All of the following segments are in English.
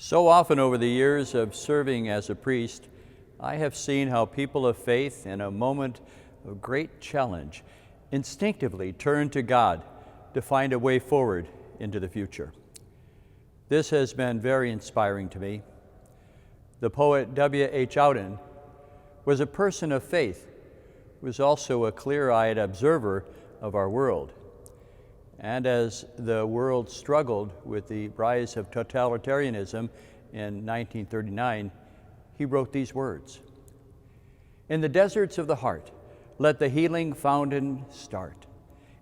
So often over the years of serving as a priest, I have seen how people of faith in a moment of great challenge instinctively turn to God to find a way forward into the future. This has been very inspiring to me. The poet W.H. Auden was a person of faith, who was also a clear-eyed observer of our world. And as the world struggled with the rise of totalitarianism in 1939, he wrote these words: "In the deserts of the heart, let the healing fountain start.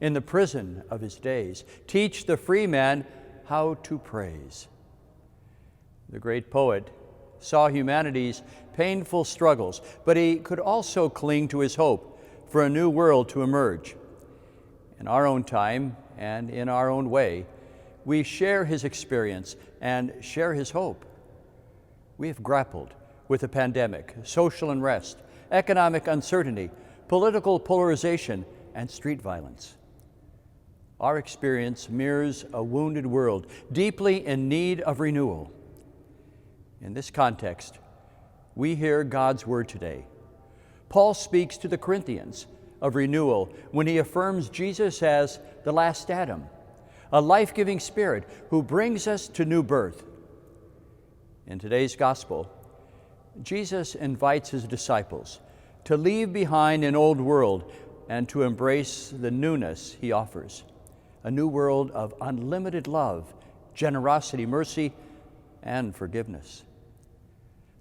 In the prison of his days, teach the free man how to praise." The great poet saw humanity's painful struggles, but he could also cling to his hope for a new world to emerge. In our own time and in our own way, we share his experience and share his hope. We have grappled with the pandemic, social unrest, economic uncertainty, political polarization, and street violence. Our experience mirrors a wounded world deeply in need of renewal. In this context, we hear God's word today. Paul speaks to the Corinthians of renewal when he affirms Jesus as the last Adam, a life-giving spirit who brings us to new birth. In today's gospel, Jesus invites his disciples to leave behind an old world and to embrace the newness he offers, a new world of unlimited love, generosity, mercy, and forgiveness.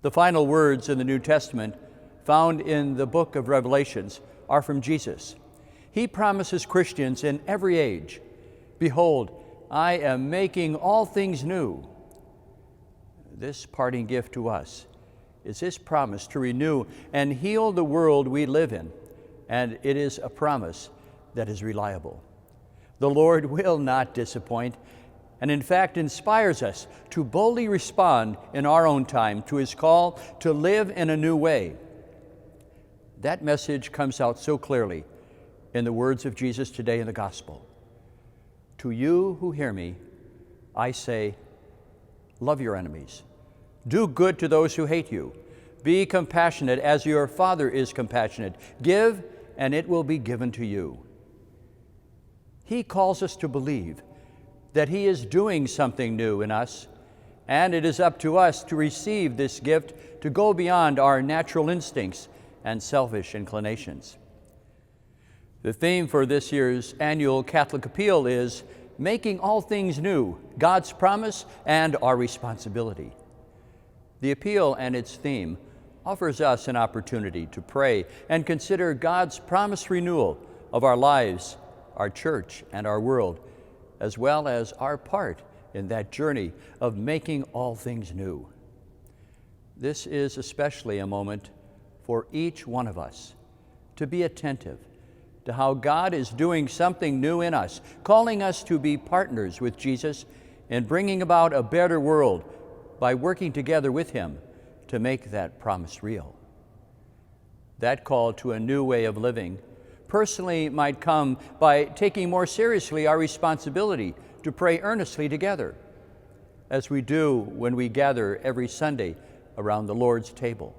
The final words in the New Testament found in the book of Revelations are from Jesus. He promises Christians in every age, "Behold, I am making all things new." This parting gift to us is his promise to renew and heal the world we live in, and it is a promise that is reliable. The Lord will not disappoint, and in fact inspires us to boldly respond in our own time to his call to live in a new way. That message comes out so clearly in the words of Jesus today in the gospel. "To you who hear me, I say, love your enemies. Do good to those who hate you. Be compassionate as your Father is compassionate. Give, and it will be given to you." He calls us to believe that he is doing something new in us, and it is up to us to receive this gift to go beyond our natural instincts and selfish inclinations. The theme for this year's annual Catholic Appeal is Making All Things New, God's Promise and Our Responsibility. The appeal and its theme offers us an opportunity to pray and consider God's promised renewal of our lives, our church, and our world, as well as our part in that journey of making all things new. This is especially a moment for each one of us to be attentive to how God is doing something new in us, calling us to be partners with Jesus in bringing about a better world by working together with him to make that promise real. That call to a new way of living personally might come by taking more seriously our responsibility to pray earnestly together, as we do when we gather every Sunday around the Lord's table.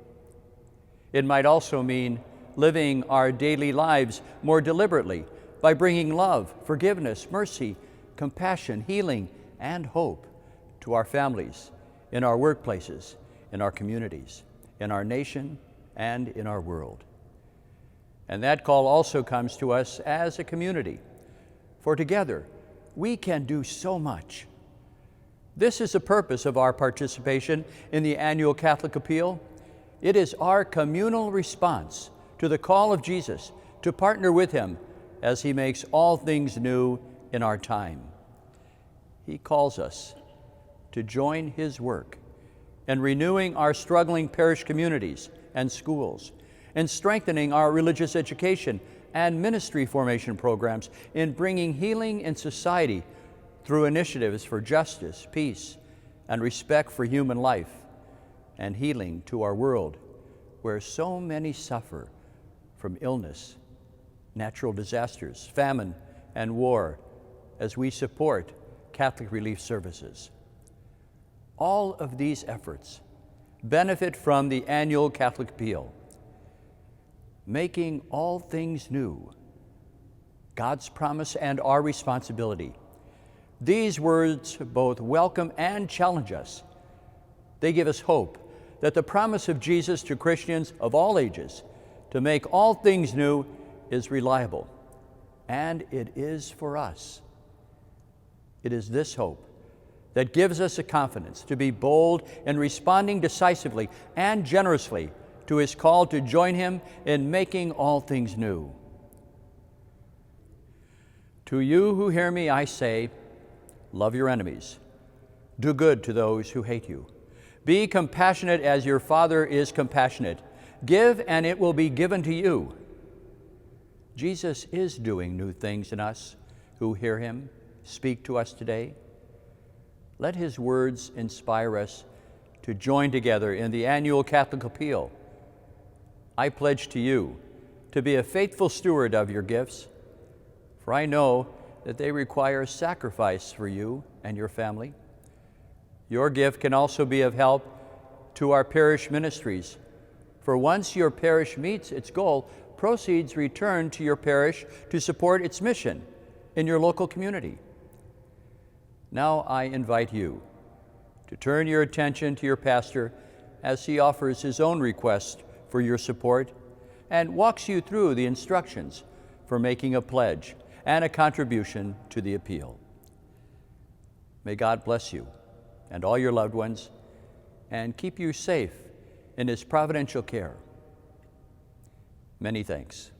It might also mean living our daily lives more deliberately by bringing love, forgiveness, mercy, compassion, healing, and hope to our families, in our workplaces, in our communities, in our nation, and in our world. And that call also comes to us as a community, for together we can do so much. This is the purpose of our participation in the annual Catholic Appeal. It is our communal response to the call of Jesus to partner with him as he makes all things new in our time. He calls us to join his work in renewing our struggling parish communities and schools, and strengthening our religious education and ministry formation programs, in bringing healing in society through initiatives for justice, peace, and respect for human life, and healing to our world, where so many suffer from illness, natural disasters, famine, and war, as we support Catholic relief services. All of these efforts benefit from the annual Catholic Appeal, making all things new, God's promise and our responsibility. These words both welcome and challenge us. They give us hope that the promise of Jesus to Christians of all ages to make all things new is reliable, and it is for us. It is this hope that gives us a confidence to be bold in responding decisively and generously to his call to join him in making all things new. To you who hear me, I say, love your enemies. Do good to those who hate you. Be compassionate as your Father is compassionate. Give, and it will be given to you. Jesus is doing new things in us who hear him speak to us today. Let his words inspire us to join together in the annual Catholic Appeal. I pledge to you to be a faithful steward of your gifts, for I know that they require sacrifice for you and your family. Your gift can also be of help to our parish ministries, for once your parish meets its goal, proceeds return to your parish to support its mission in your local community. Now I invite you to turn your attention to your pastor as he offers his own request for your support and walks you through the instructions for making a pledge and a contribution to the appeal. May God bless you and all your loved ones and keep you safe in his providential care. Many thanks.